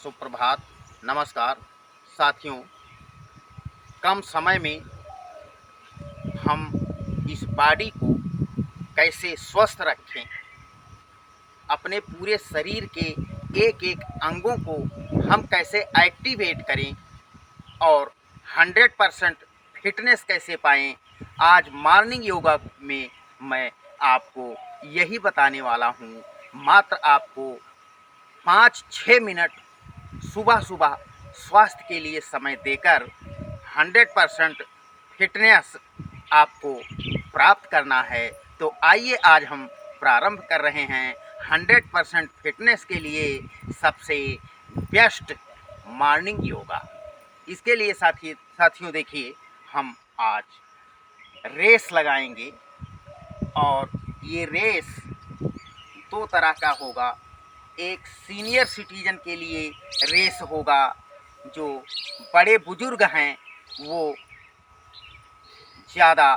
सुप्रभात, नमस्कार साथियों। कम समय में हम इस बॉडी को कैसे स्वस्थ रखें, अपने पूरे शरीर के एक एक अंगों को हम कैसे एक्टिवेट करें और 100% फिटनेस कैसे पाएं, आज मॉर्निंग योगा में मैं आपको यही बताने वाला हूं। मात्र आपको 5-6 मिनट सुबह सुबह स्वास्थ्य के लिए समय देकर 100% फिटनेस आपको प्राप्त करना है। तो आइए आज हम प्रारंभ कर रहे हैं 100% फिटनेस के लिए सबसे बेस्ट मॉर्निंग योगा। इसके लिए साथियों देखिए, हम आज रेस लगाएंगे और ये रेस दो तरह का होगा। एक सीनियर सिटीजन के लिए रेस होगा, जो बड़े बुजुर्ग हैं वो ज़्यादा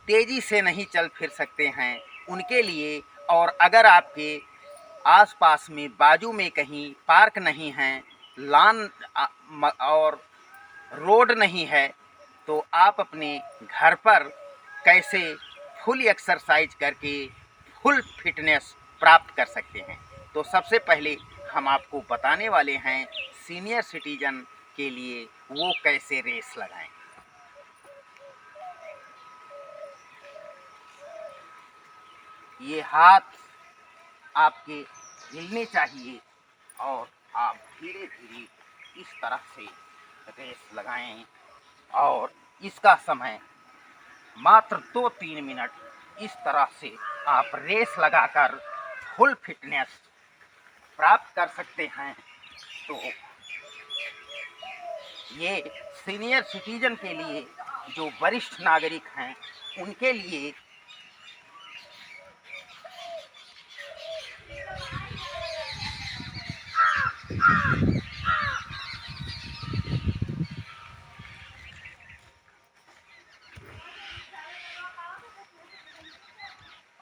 तेज़ी से नहीं चल फिर सकते हैं, उनके लिए। और अगर आपके आसपास में बाजू में कहीं पार्क नहीं है, लान और रोड नहीं है, तो आप अपने घर पर कैसे फुल एक्सरसाइज करके फुल फिटनेस प्राप्त कर सकते हैं। तो सबसे पहले हम आपको बताने वाले हैं सीनियर सिटीजन के लिए वो कैसे रेस लगाएं। ये हाथ आपके हिलने चाहिए और आप धीरे धीरे इस तरह से रेस लगाएं और इसका समय मात्र 2-3 मिनट। इस तरह से आप रेस लगाकर फुल फिटनेस प्राप्त कर सकते हैं। तो ये सीनियर सिटीजन के लिए, जो वरिष्ठ नागरिक हैं, उनके लिए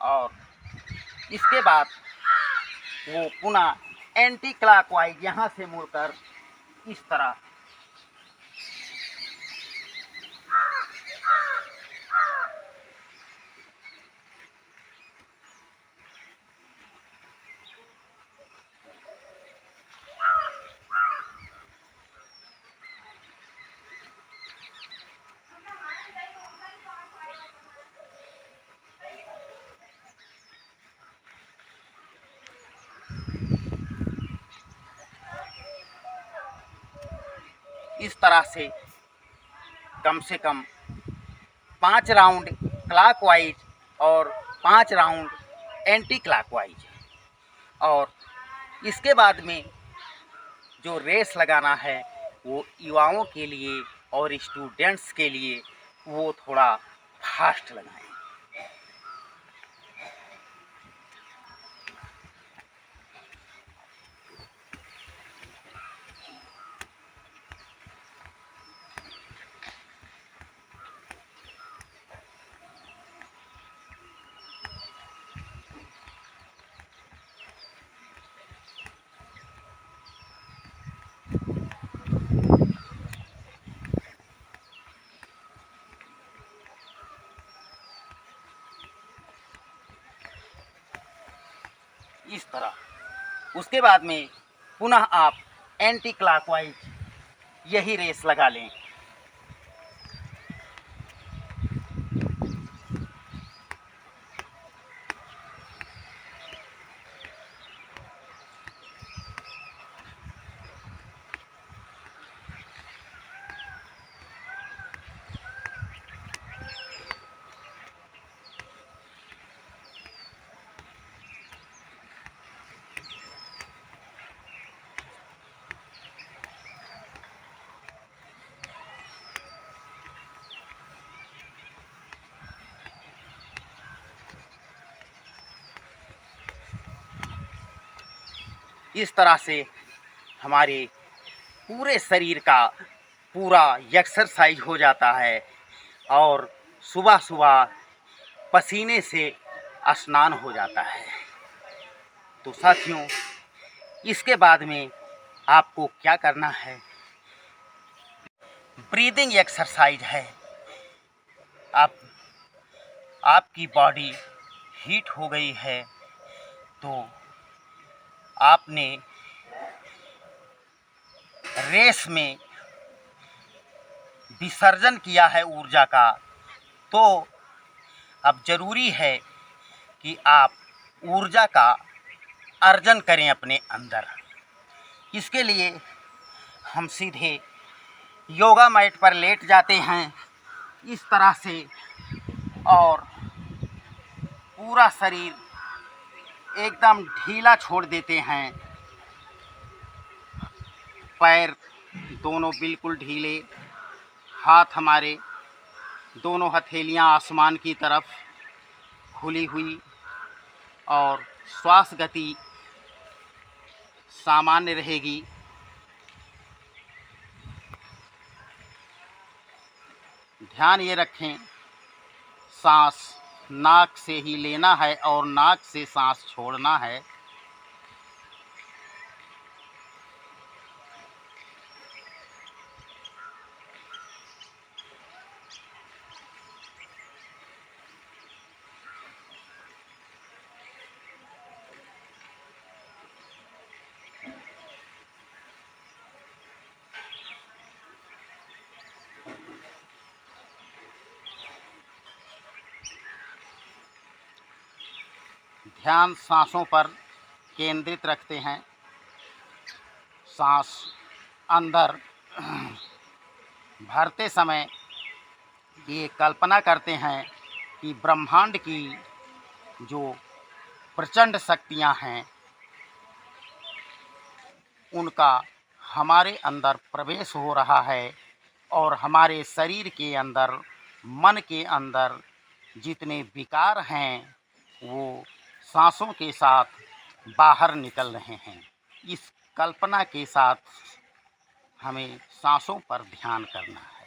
और इसके बाद वो पुनः एंटी क्लॉकवाइज यहाँ से मुड़कर इस तरह से कम 5 राउंड क्लॉकवाइज और 5 राउंड एंटी क्लॉकवाइज। और इसके बाद में जो रेस लगाना है वो युवाओं के लिए और स्टूडेंट्स के लिए, वो थोड़ा फास्ट लगाएं। इस तरह उसके बाद में पुनः आप एंटी क्लॉकवाइज यही रेस लगा लें। इस तरह से हमारे पूरे शरीर का पूरा एक्सरसाइज हो जाता है और सुबह सुबह पसीने से स्नान हो जाता है। तो साथियों, इसके बाद में आपको क्या करना है, ब्रीदिंग एक्सरसाइज है। आपकी बॉडी हीट हो गई है तो आपने रेस में विसर्जन किया है ऊर्जा का, तो अब ज़रूरी है कि आप ऊर्जा का अर्जन करें अपने अंदर। इसके लिए हम सीधे योगा मैट पर लेट जाते हैं इस तरह से, और पूरा शरीर एकदम ढीला छोड़ देते हैं। पैर दोनों बिल्कुल ढीले, हाथ हमारे दोनों हथेलियां आसमान की तरफ खुली हुई, और श्वास गति सामान्य रहेगी। ध्यान ये रखें, सांस नाक से ही लेना है और नाक से सांस छोड़ना है। ध्यान सांसों पर केंद्रित रखते हैं। सांस अंदर भरते समय ये कल्पना करते हैं कि ब्रह्मांड की जो प्रचंड शक्तियां हैं उनका हमारे अंदर प्रवेश हो रहा है, और हमारे शरीर के अंदर, मन के अंदर जितने विकार हैं वो सांसों के साथ बाहर निकल रहे हैं। इस कल्पना के साथ हमें सांसों पर ध्यान करना है।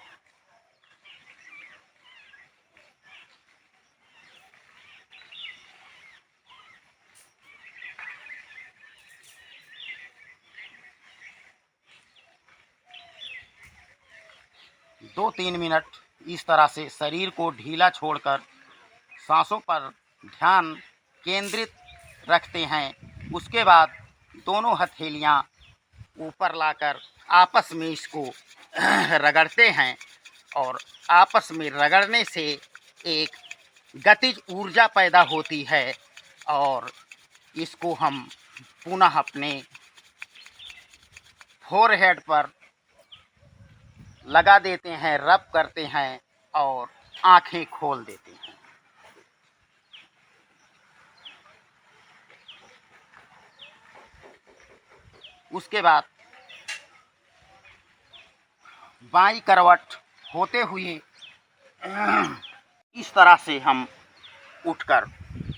दो 3 मिनट इस तरह से शरीर को ढीला छोड़कर सांसों पर ध्यान केंद्रित रखते हैं। उसके बाद दोनों हथेलियां ऊपर लाकर आपस में इसको रगड़ते हैं, और आपस में रगड़ने से एक गतिज ऊर्जा पैदा होती है, और इसको हम पुनः अपने फोरहेड पर लगा देते हैं, रब करते हैं और आंखें खोल देते हैं। उसके बाद बाईं करवट होते हुए इस तरह से हम उठकर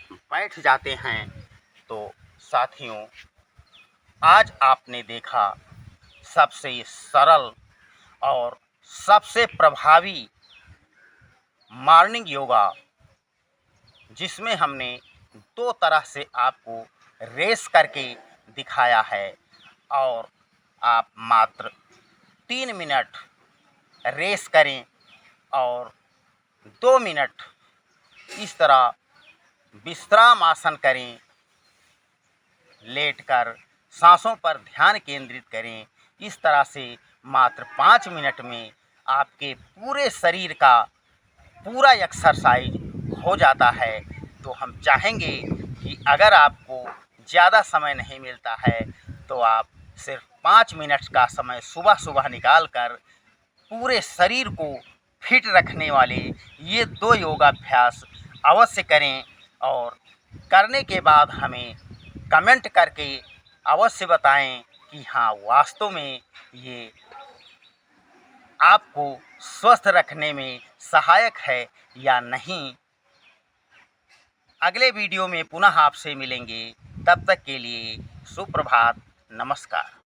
बैठ जाते हैं। तो साथियों, आज आपने देखा सबसे सरल और सबसे प्रभावी मॉर्निंग योगा, जिसमें हमने 2 तरह से आपको रेस करके दिखाया है, और आप मात्र 3 मिनट रेस करें और 2 मिनट इस तरह विश्राम आसन करें, लेटकर सांसों पर ध्यान केंद्रित करें। इस तरह से मात्र 5 मिनट में आपके पूरे शरीर का पूरा एक्सरसाइज हो जाता है। तो हम चाहेंगे कि अगर आपको ज़्यादा समय नहीं मिलता है तो आप सिर्फ 5 मिनट का समय सुबह सुबह निकाल कर पूरे शरीर को फिट रखने वाले ये 2 योगाभ्यास अवश्य करें, और करने के बाद हमें कमेंट करके अवश्य बताएं कि हाँ, वास्तव में ये आपको स्वस्थ रखने में सहायक है या नहीं। अगले वीडियो में पुनः आपसे मिलेंगे, तब तक के लिए सुप्रभात, नमस्कार।